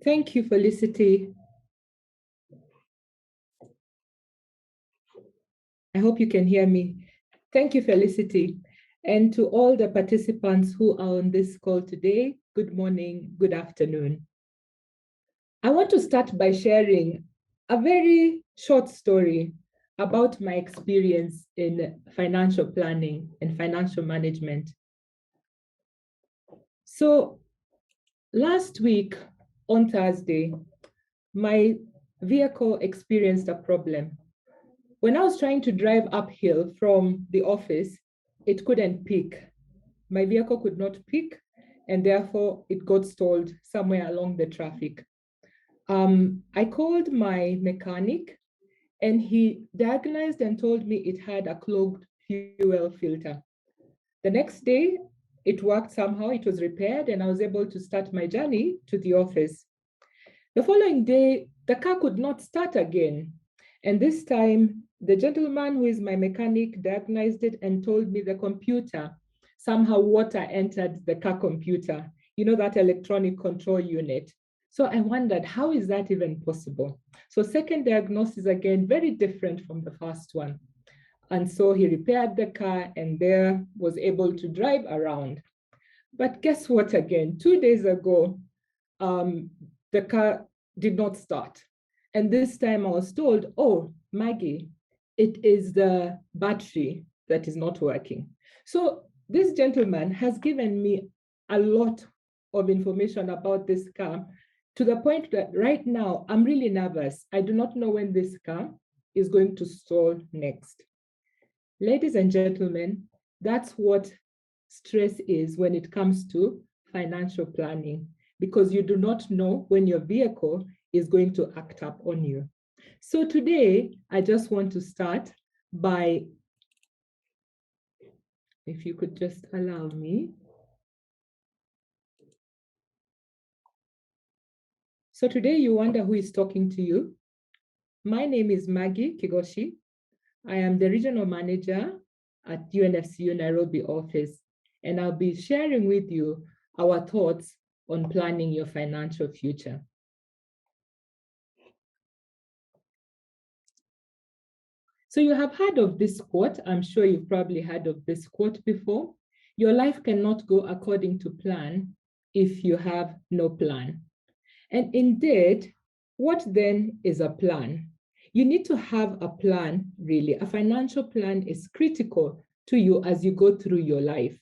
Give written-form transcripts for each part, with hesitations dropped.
Thank you, Felicity. I hope you can hear me. Thank you, Felicity. And to all the participants who are on this call today, good morning, good afternoon. I want to start by sharing a very short story about my experience in financial planning and financial management. So last week on Thursday, my vehicle experienced a problem. When I was trying to drive uphill from the office, it couldn't pick. My vehicle could not pick, and therefore it got stalled somewhere along the traffic. I called my mechanic, and he diagnosed and told me it had a clogged fuel filter. The next day, it worked somehow, it was repaired, and I was able to start my journey to the office. The following day, the car could not start again. And this time, the gentleman who is my mechanic diagnosed it and told me the computer, somehow water entered the car computer, that electronic control unit. So I wondered, how is that even possible? So second diagnosis, again, very different from the first one. And so he repaired the car and there was able to drive around. But guess what again? 2 days ago, the car did not start. And this time I was told, oh, Maggie, it is the battery that is not working. So this gentleman has given me a lot of information about this car to the point that right now I'm really nervous. I do not know when this car is going to stall next. Ladies and gentlemen, that's what stress is when it comes to financial planning, because you do not know when your vehicle is going to act up on you. So today, I just want to start by, if you could just allow me. So today you wonder who is talking to you. My name is Maggie Kigoshi. I am the regional manager at UNFCU Nairobi office, and I'll be sharing with you our thoughts on planning your financial future. So you have heard of this quote. I'm sure you've probably heard of this quote before. Your life cannot go according to plan if you have no plan. And indeed, what then is a plan? You need to have a plan, really. A financial plan is critical to you as you go through your life.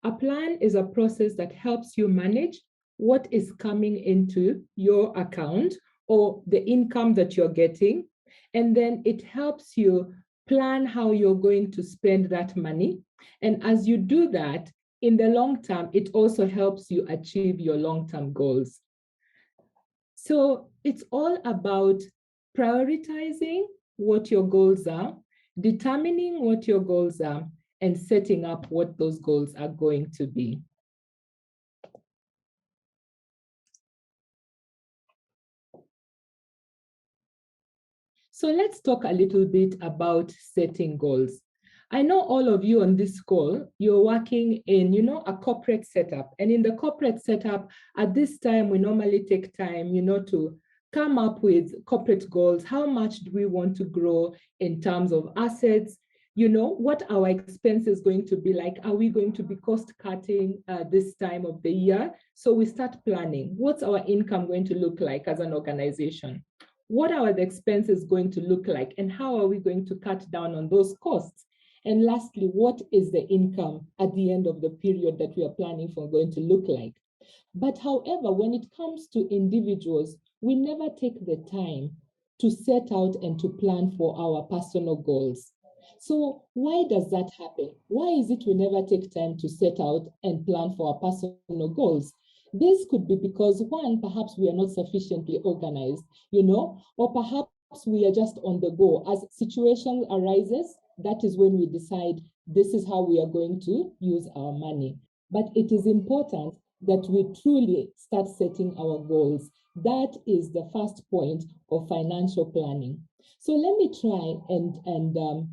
A plan is a process that helps you manage what is coming into your account or the income that you're getting. And then it helps you plan how you're going to spend that money. And as you do that, in the long term, it also helps you achieve your long-term goals. So it's all about prioritizing what your goals are, determining what your goals are, and setting up what those goals are going to be. So let's talk a little bit about setting goals. I know all of you on this call, you're working in, a corporate setup. And in the corporate setup, at this time, we normally take time, to come up with corporate goals. How much do we want to grow in terms of assets? What our expenses going to be like? Are we going to be cost cutting this time of the year? So we start planning. What's our income going to look like as an organization? What are the expenses going to look like? And how are we going to cut down on those costs? And lastly, what is the income at the end of the period that we are planning for going to look like? But however, when it comes to individuals, we never take the time to set out and to plan for our personal goals. So why does that happen? Why is it we never take time to set out and plan for our personal goals? This could be because one, perhaps we are not sufficiently organized, or perhaps we are just on the go. As situation arises, that is when we decide this is how we are going to use our money. But it is important that we truly start setting our goals. That is the first point of financial planning. So let me try and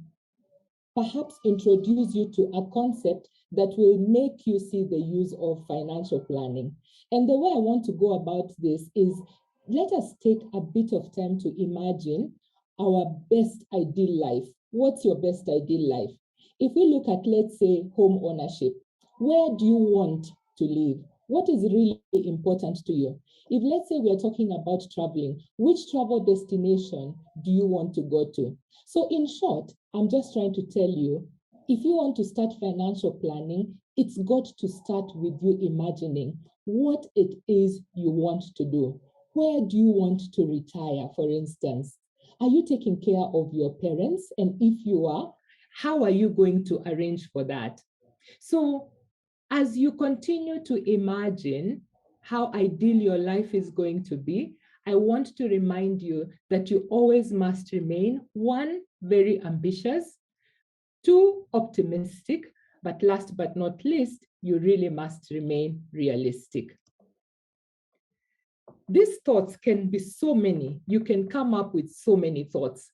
perhaps introduce you to a concept that will make you see the use of financial planning. And the way I want to go about this is, let us take a bit of time to imagine our best ideal life. What's your best ideal life? If we look at, let's say, home ownership, where do you want to live? What is really important to you? If, let's say, we are talking about traveling, which travel destination do you want to go to? So in short, I'm just trying to tell you, if you want to start financial planning, it's got to start with you imagining what it is you want to do. Where do you want to retire, for instance? Are you taking care of your parents? And if you are, how are you going to arrange for that? So as you continue to imagine how ideal your life is going to be, I want to remind you that you always must remain, one, very ambitious, two, optimistic, but last but not least, you really must remain realistic. These thoughts can be so many. You can come up with so many thoughts.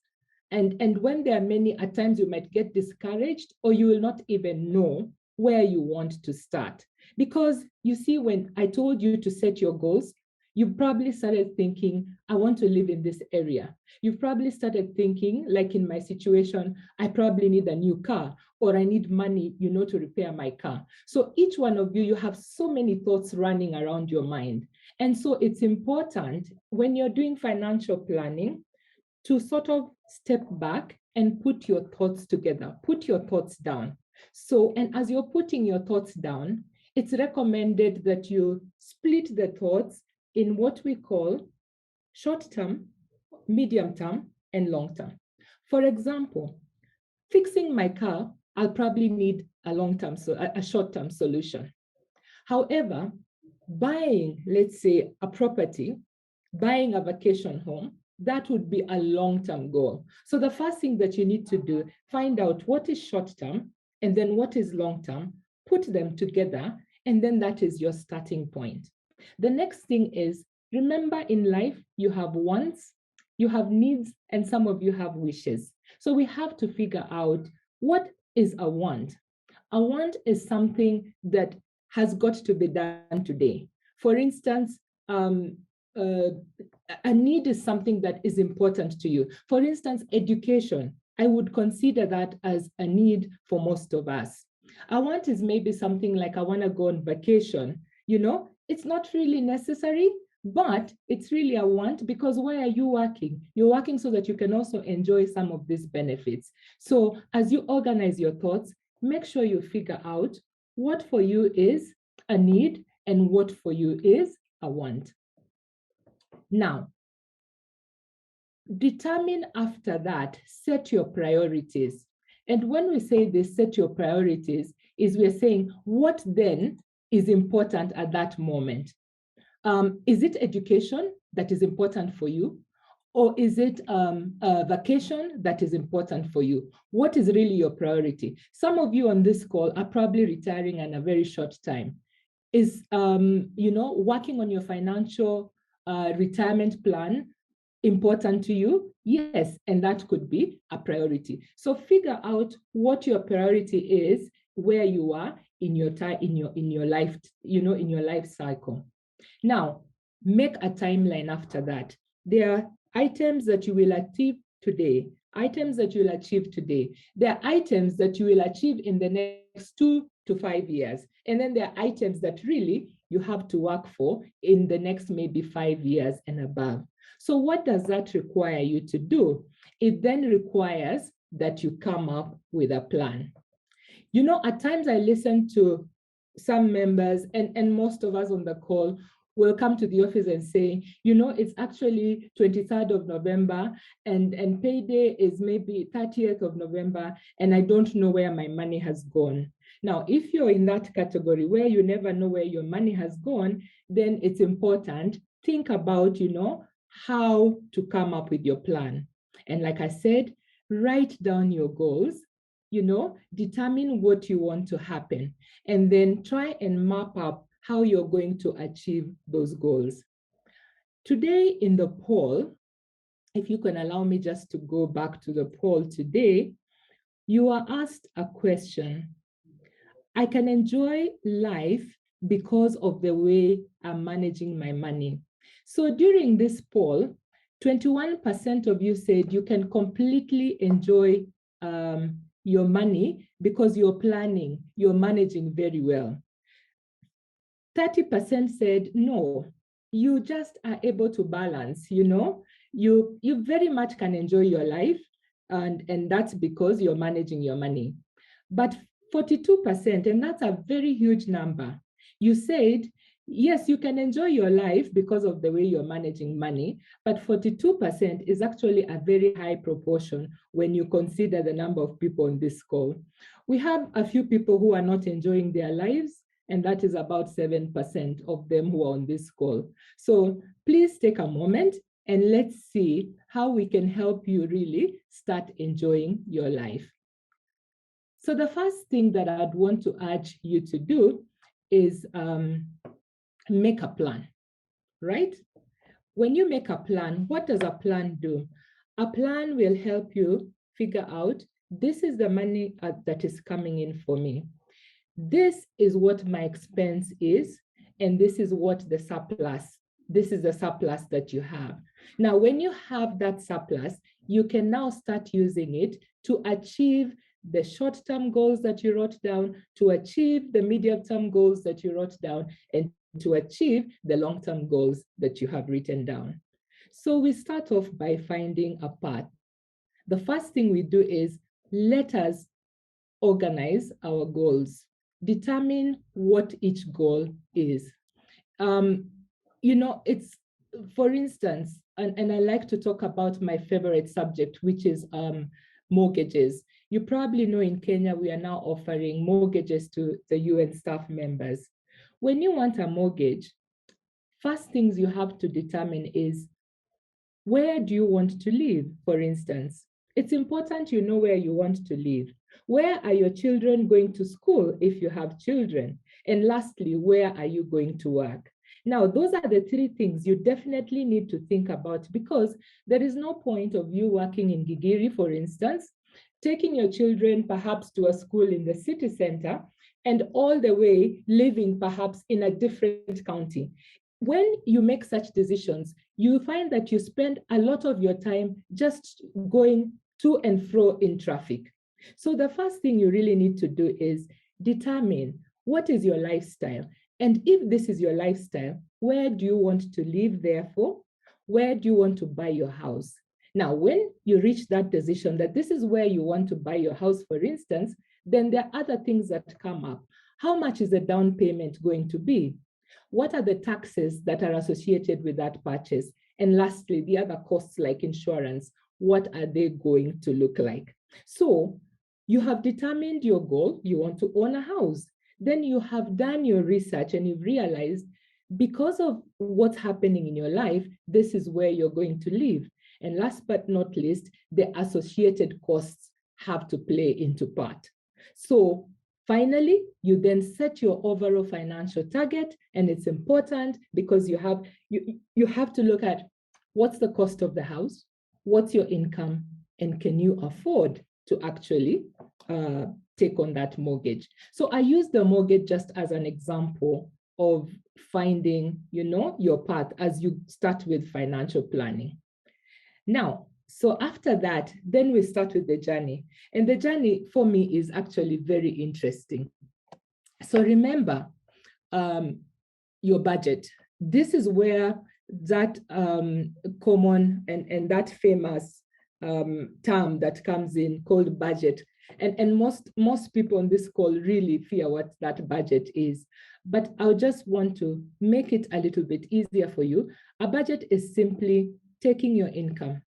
And when there are many, at times you might get discouraged, or you will not even know where you want to start. Because you see, when I told you to set your goals, you probably started thinking, I want to live in this area. You've probably started thinking, like in my situation, I probably need a new car, or I need money, to repair my car. So each one of you, you have so many thoughts running around your mind. And so it's important when you're doing financial planning to sort of step back and put your thoughts together, put your thoughts down. So, and as you're putting your thoughts down, it's recommended that you split the thoughts in what we call short term, medium term, and long term. For example, fixing my car, I'll probably need a a short term solution. However, buying, let's say, a property, buying a vacation home, that would be a long-term goal. So the first thing that you need to do, find out what is short-term and then what is long-term, put them together, and then that is your starting point. The next thing is, remember, in life, you have wants, you have needs, and some of you have wishes. So we have to figure out, what is a want? A want is something that has got to be done today. For instance, a need is something that is important to you. For instance, education, I would consider that as a need for most of us. A want is maybe something like, I want to go on vacation. It's not really necessary, but it's really a want, because why are you working? You're working so that you can also enjoy some of these benefits. So as you organize your thoughts, make sure you figure out what for you is a need and what for you is a want. Now, determine after that, set your priorities. And when we say this, set your priorities, is we're saying, what then is important at that moment? Is it education that is important for you? Or is it a vacation that is important for you? What is really your priority? Some of you on this call are probably retiring in a very short time. Is working on your financial retirement plan important to you? Yes, and that could be a priority. So figure out what your priority is, where you are in your time, in your life, in your life cycle. Now, make a timeline after that. There are items that you will achieve today, items that you will achieve today. There are items that you will achieve in the next 2 to 5 years. And then there are items that really you have to work for in the next maybe 5 years and above. So what does that require you to do? It then requires that you come up with a plan. At times I listen to some members, and most of us on the call will come to the office and say, it's actually 23rd of November and payday is maybe 30th of November, and I don't know where my money has gone. Now, if you're in that category where you never know where your money has gone, then it's important, think about, how to come up with your plan. And like I said, write down your goals, determine what you want to happen, and then try and map up how you're going to achieve those goals. Today in the poll, if you can allow me just to go back to the poll today, you are asked a question. I can enjoy life because of the way I'm managing my money. So during this poll, 21% of you said you can completely enjoy your money because you're planning, you're managing very well. 30% said no, you just are able to balance, you very much can enjoy your life, and that's because you're managing your money. But 42%, and that's a very huge number, you said yes, you can enjoy your life because of the way you're managing money, but 42% is actually a very high proportion when you consider the number of people on this call. We have a few people who are not enjoying their lives, and that is about 7% of them who are on this call. So please take a moment and let's see how we can help you really start enjoying your life. So the first thing that I'd want to urge you to do is make a plan, right? When you make a plan, what does a plan do? A plan will help you figure out, this is the money that is coming in for me. This is what my expense is, and this is what the surplus, this is the surplus that you have. Now, when you have that surplus, you can now start using it to achieve the short-term goals that you wrote down, to achieve the medium-term goals that you wrote down, and to achieve the long-term goals that you have written down. So we start off by finding a path. The first thing we do is let us organize our goals. Determine what each goal is. It's, for instance, and I like to talk about my favorite subject, which is mortgages. You probably know in Kenya, we are now offering mortgages to the UN staff members. When you want a mortgage, first things you have to determine is, where do you want to live, for instance? It's important you know where you want to live. Where are your children going to school if you have children? And lastly, where are you going to work? Now, those are the three things you definitely need to think about, because there is no point of you working in Gigiri, for instance, taking your children perhaps to a school in the city center, and all the way living perhaps in a different county. When you make such decisions, you find that you spend a lot of your time just going to and fro in traffic. So the first thing you really need to do is determine, what is your lifestyle? And if this is your lifestyle, where do you want to live, therefore? Where do you want to buy your house? Now, when you reach that decision that this is where you want to buy your house, for instance, then there are other things that come up. How much is the down payment going to be? What are the taxes that are associated with that purchase? And lastly, the other costs like insurance, what are they going to look like? So you have determined your goal, you want to own a house. Then you have done your research and you've realized, because of what's happening in your life, this is where you're going to live. And last but not least, the associated costs have to play into part. So finally, you then set your overall financial target, and it's important because you have to look at, what's the cost of the house, what's your income, and can you afford to actually take on that mortgage. So I use the mortgage just as an example of finding, your path as you start with financial planning. Now, so after that, then we start with the journey. And the journey for me is actually very interesting. So remember your budget. This is where that common and that famous term that comes in called budget. And most people on this call really fear what that budget is. But I just want to make it a little bit easier for you. A budget is simply taking your income,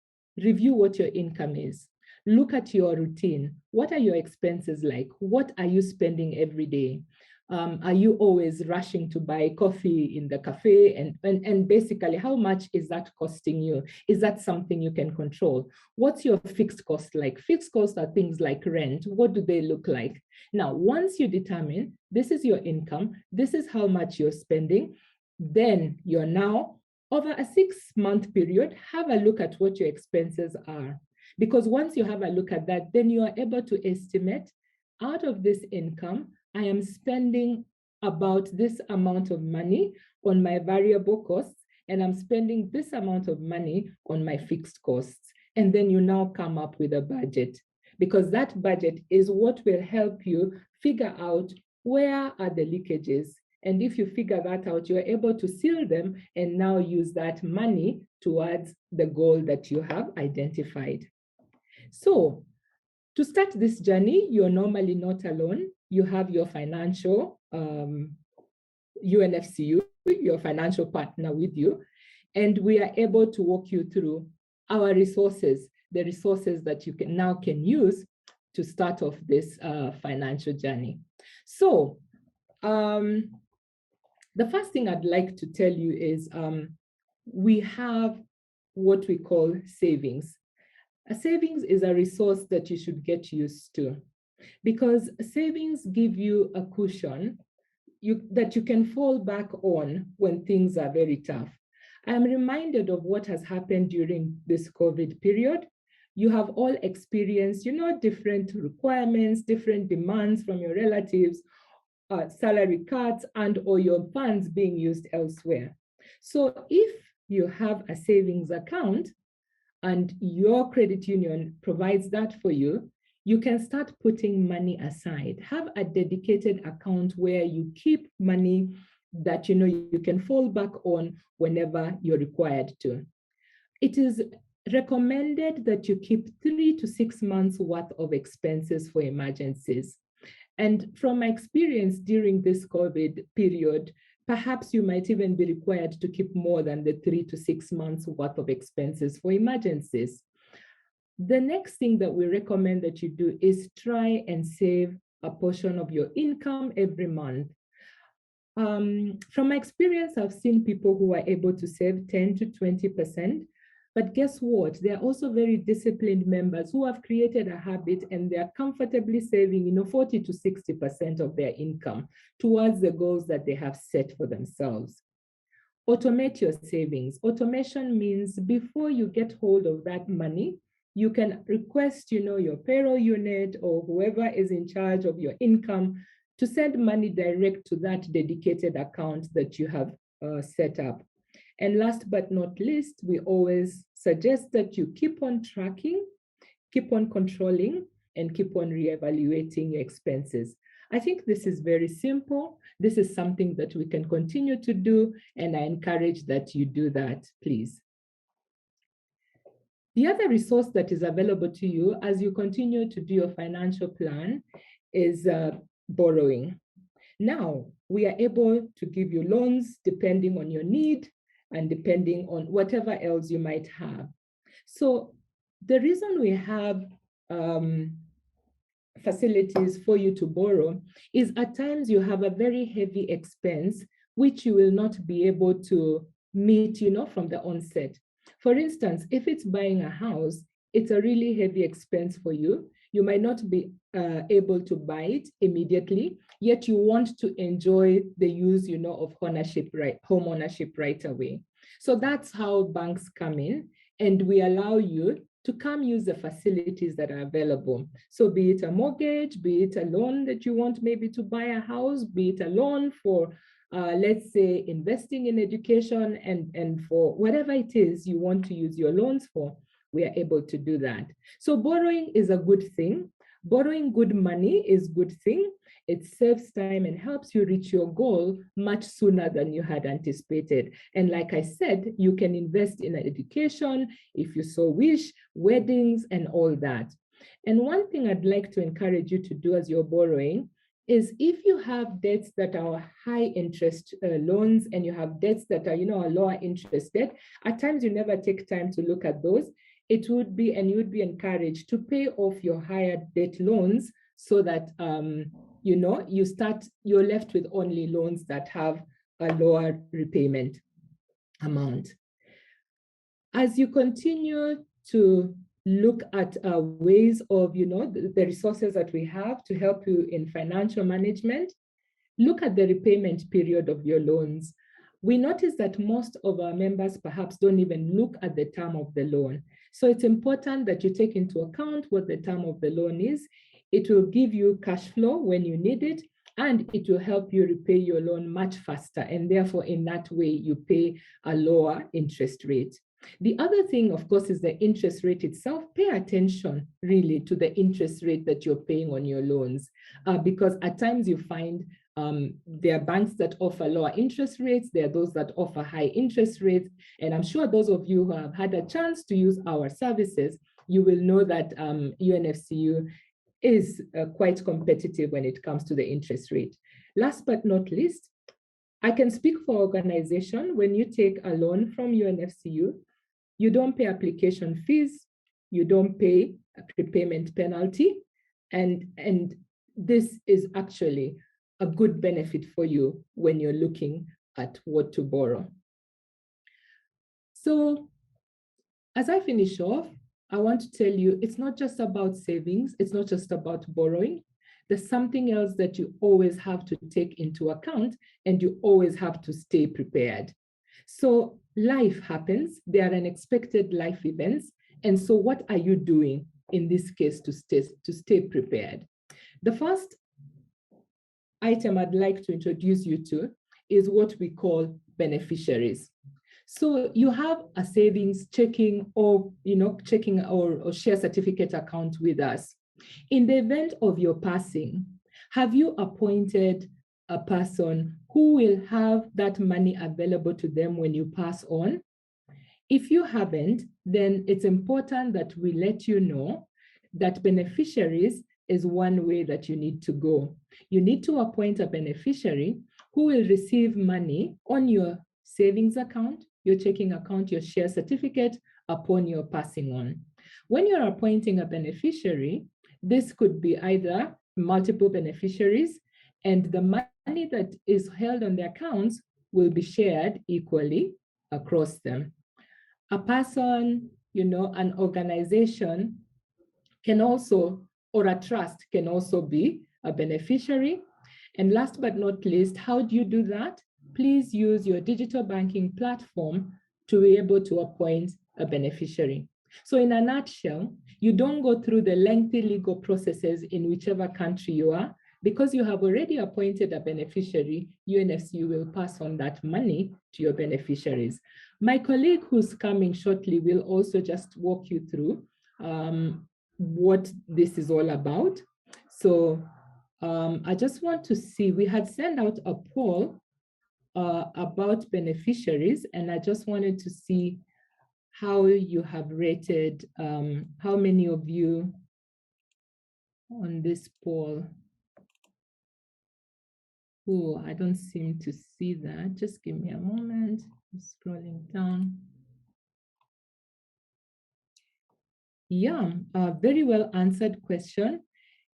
review what your income is, look at your routine. What are your expenses like? What are you spending every day? Are you always rushing to buy coffee in the cafe? And basically, how much is that costing you? Is that something you can control? What's your fixed cost like? Fixed costs are things like rent. What do they look like? Now, once you determine this is your income, this is how much you're spending, then you're now, over a 6-month period, have a look at what your expenses are. Because once you have a look at that, then you are able to estimate, out of this income, I am spending about this amount of money on my variable costs, and I'm spending this amount of money on my fixed costs. And then you now come up with a budget, because that budget is what will help you figure out where are the leakages. And if you figure that out, you're able to seal them and now use that money towards the goal that you have identified. So to start this journey, you're normally not alone. You have your financial UNFCU, your financial partner with you, and we are able to walk you through our resources, the resources that you can use to start off this financial journey. So the first thing I'd like to tell you is we have what we call savings. A savings is a resource that you should get used to, because savings give you a cushion that you can fall back on when things are very tough. I'm reminded of what has happened during this COVID period. You have all experienced, different requirements, different demands from your relatives, salary cuts, and or your funds being used elsewhere. So if you have a savings account and your credit union provides that for you, you can start putting money aside. Have a dedicated account where you keep money that you can fall back on whenever you're required to. It is recommended that you keep 3 to 6 months worth of expenses for emergencies. And from my experience during this COVID period, perhaps you might even be required to keep more than the 3 to 6 months worth of expenses for emergencies. The next thing that we recommend that you do is try and save a portion of your income every month. From my experience, I've seen people who are able to save 10 to 20%. But guess what? They're also very disciplined members who have created a habit, and they're comfortably saving 40 to 60% of their income towards the goals that they have set for themselves. Automate your savings. Automation means before you get hold of that money, you can request your payroll unit or whoever is in charge of your income to send money direct to that dedicated account that you have set up. And last but not least, we always suggest that you keep on tracking, keep on controlling, and keep on reevaluating your expenses. I think this is very simple. This is something that we can continue to do, and I encourage that you do that, please. The other resource that is available to you as you continue to do your financial plan is borrowing. Now, we are able to give you loans depending on your need and depending on whatever else you might have. So the reason we have facilities for you to borrow is at times you have a very heavy expense which you will not be able to meet from the onset. For instance, if it's buying a house, it's a really heavy expense for you. You might not be able to buy it immediately, yet you want to enjoy the use of home ownership right away. So that's how banks come in, and we allow you to come use the facilities that are available. So be it a mortgage, be it a loan that you want maybe to buy a house, be it a loan for let's say investing in education, and for whatever it is you want to use your loans for, we are able to do that. So borrowing is a good thing. Borrowing good money is a good thing. It saves time and helps you reach your goal much sooner than you had anticipated. And like I said, you can invest in education, if you so wish, weddings, and all that. And one thing I'd like to encourage you to do as you're borrowing is if you have debts that are high interest loans, and you have debts that are, a lower interest debt, at times you never take time to look at those. It would be, and you would be encouraged to pay off your higher debt loans so that, you're left with only loans that have a lower repayment amount. As you continue to look at ways of, the resources that we have to help you in financial management, look at the repayment period of your loans. We notice that most of our members perhaps don't even look at the term of the loan. So it's important that you take into account what the term of the loan is. It will give you cash flow when you need it, and it will help you repay your loan much faster. And therefore, in that way, you pay a lower interest rate. The other thing, of course, is the interest rate itself. Pay attention really to the interest rate that you're paying on your loans, because at times you find there are banks that offer lower interest rates. There are those that offer high interest rates. And I'm sure those of you who have had a chance to use our services, you will know that UNFCU is quite competitive when it comes to the interest rate. Last but not least, I can speak for organization. When you take a loan from UNFCU, you don't pay application fees, you don't pay a prepayment penalty, and this is actually a good benefit for you when you're looking at what to borrow. So as I finish off, I want to tell you, it's not just about savings, it's not just about borrowing. There's something else that you always have to take into account, and you always have to stay prepared. So life happens, there are unexpected life events. And so what are you doing in this case to stay prepared? The first item I'd like to introduce you to is what we call beneficiaries. So you have a savings checking or checking or share certificate account with us. In the event of your passing, have you appointed a person who will have that money available to them when you pass on? If you haven't, then it's important that we let you know that beneficiaries is one way that you need to go. You need to appoint a beneficiary who will receive money on your savings account, your checking account, your share certificate upon your passing on. When you're appointing a beneficiary, this could be either multiple beneficiaries, and the money that is held on the accounts will be shared equally across them. A person, an organization can also, or a trust can also be a beneficiary. And last but not least, how do you do that? Please use your digital banking platform to be able to appoint a beneficiary. So in a nutshell, you don't go through the lengthy legal processes in whichever country you are. Because you have already appointed a beneficiary, UNFCU will pass on that money to your beneficiaries. My colleague who's coming shortly will also just walk you through what this is all about. So I just want to see, we had sent out a poll about beneficiaries, and I just wanted to see how you have rated, how many of you on this poll. Oh, I don't seem to see that. Just give me a moment. I'm scrolling down. Yeah, a very well answered question.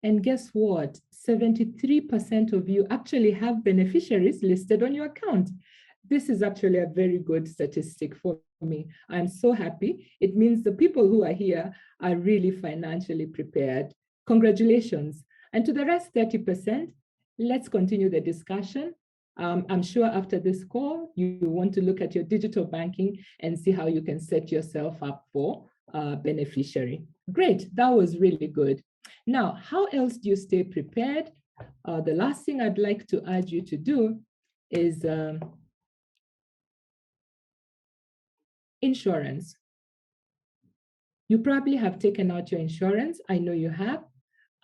And guess what? 73% of you actually have beneficiaries listed on your account. This is actually a very good statistic for me. I'm so happy. It means the people who are here are really financially prepared. Congratulations. And to the rest 30%, let's continue the discussion. I'm sure after this call, you want to look at your digital banking and see how you can set yourself up for beneficiary. Great, that was really good. Now, how else do you stay prepared? The last thing I'd like to urge you to do is insurance. You probably have taken out your insurance. I know you have.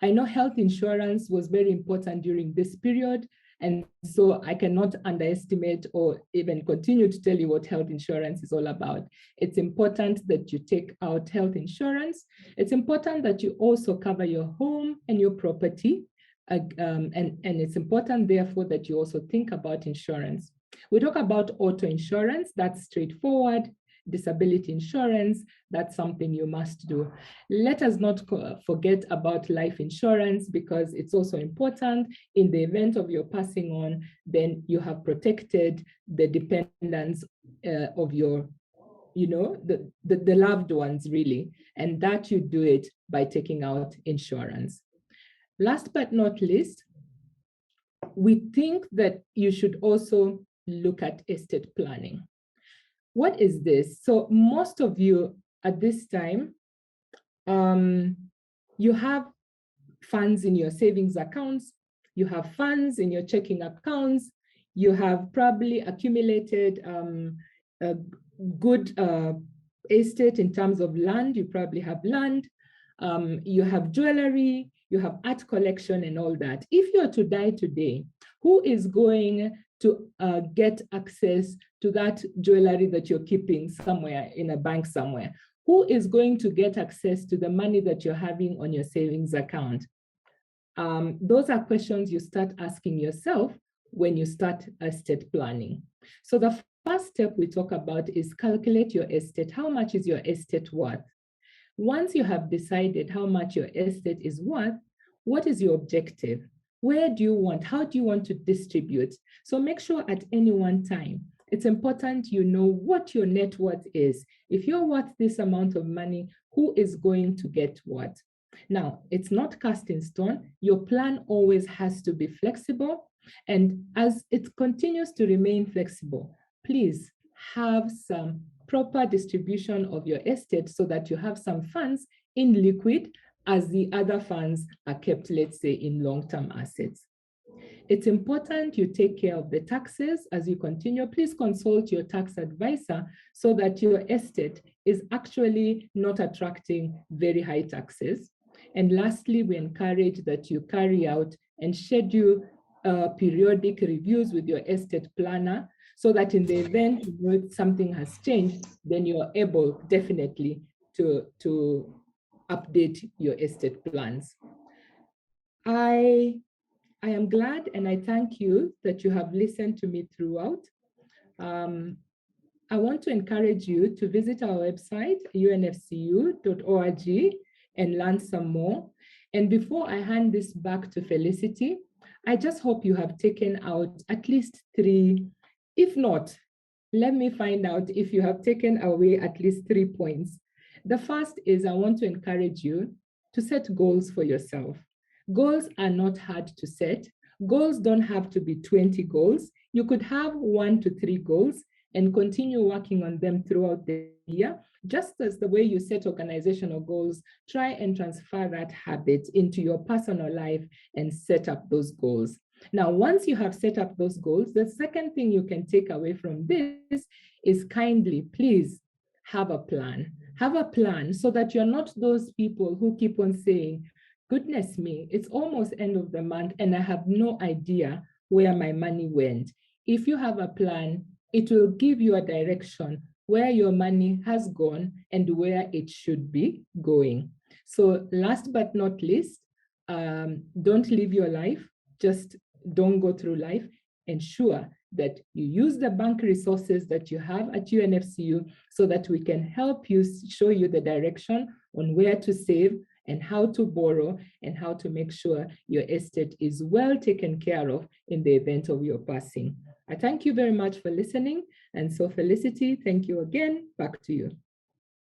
I know health insurance was very important during this period. And so I cannot underestimate or even continue to tell you what health insurance is all about. It's important that you take out health insurance. It's important that you also cover your home and your property. And it's important, therefore, that you also think about insurance. We talk about auto insurance, that's straightforward. Disability insurance, that's something you must do. Let us not forget about life insurance, because it's also important. In the event of your passing on, then you have protected the dependents of your, the loved ones, really. And that you do it by taking out insurance. Last but not least, we think that you should also look at estate planning. What is this? So most of you at this time, you have funds in your savings accounts, you have funds in your checking accounts, you have probably accumulated a good estate in terms of land, you probably have land, you have jewelry, you have art collection and all that. If you're to die today, who is going to get access to that jewelry that you're keeping somewhere in a bank somewhere? Who is going to get access to the money that you're having on your savings account? Those are questions you start asking yourself when you start estate planning. So the first step we talk about is calculate your estate. How much is your estate worth? Once you have decided how much your estate is worth, what is your objective? Where do you want? How do you want to distribute? So make sure at any one time, it's important you know what your net worth is. If you're worth this amount of money, who is going to get what? Now, it's not cast in stone. Your plan always has to be flexible. And as it continues to remain flexible, please have some proper distribution of your estate so that you have some funds in liquid as the other funds are kept, let's say, in long-term assets. It's important you take care of the taxes as you continue. Please consult your tax advisor so that your estate is actually not attracting very high taxes. And lastly, we encourage that you carry out and schedule periodic reviews with your estate planner so that in the event something has changed, then you're able definitely to update your estate plans. I am glad and I thank you that you have listened to me throughout. I want to encourage you to visit our website, unfcu.org, and learn some more. And before I hand this back to Felicity, I just hope you have taken out at least 3, if not, let me find out if you have taken away at least 3 points. The first is I want to encourage you to set goals for yourself. Goals are not hard to set. Goals don't have to be 20 goals. You could have 1 to 3 goals and continue working on them throughout the year. Just as the way you set organizational goals, try and transfer that habit into your personal life and set up those goals. Now, once you have set up those goals, the second thing you can take away from this is kindly, please, have a plan. Have a plan so that you're not those people who keep on saying, goodness me, it's almost end of the month and I have no idea where my money went. If you have a plan, it will give you a direction where your money has gone and where it should be going. So last but not least, don't live your life, just don't go through life. Ensure that you use the bank resources that you have at UNFCU so that we can help you, show you the direction on where to save and how to borrow and how to make sure your estate is well taken care of in the event of your passing. I thank you very much for listening. And so Felicity, thank you again. Back to you.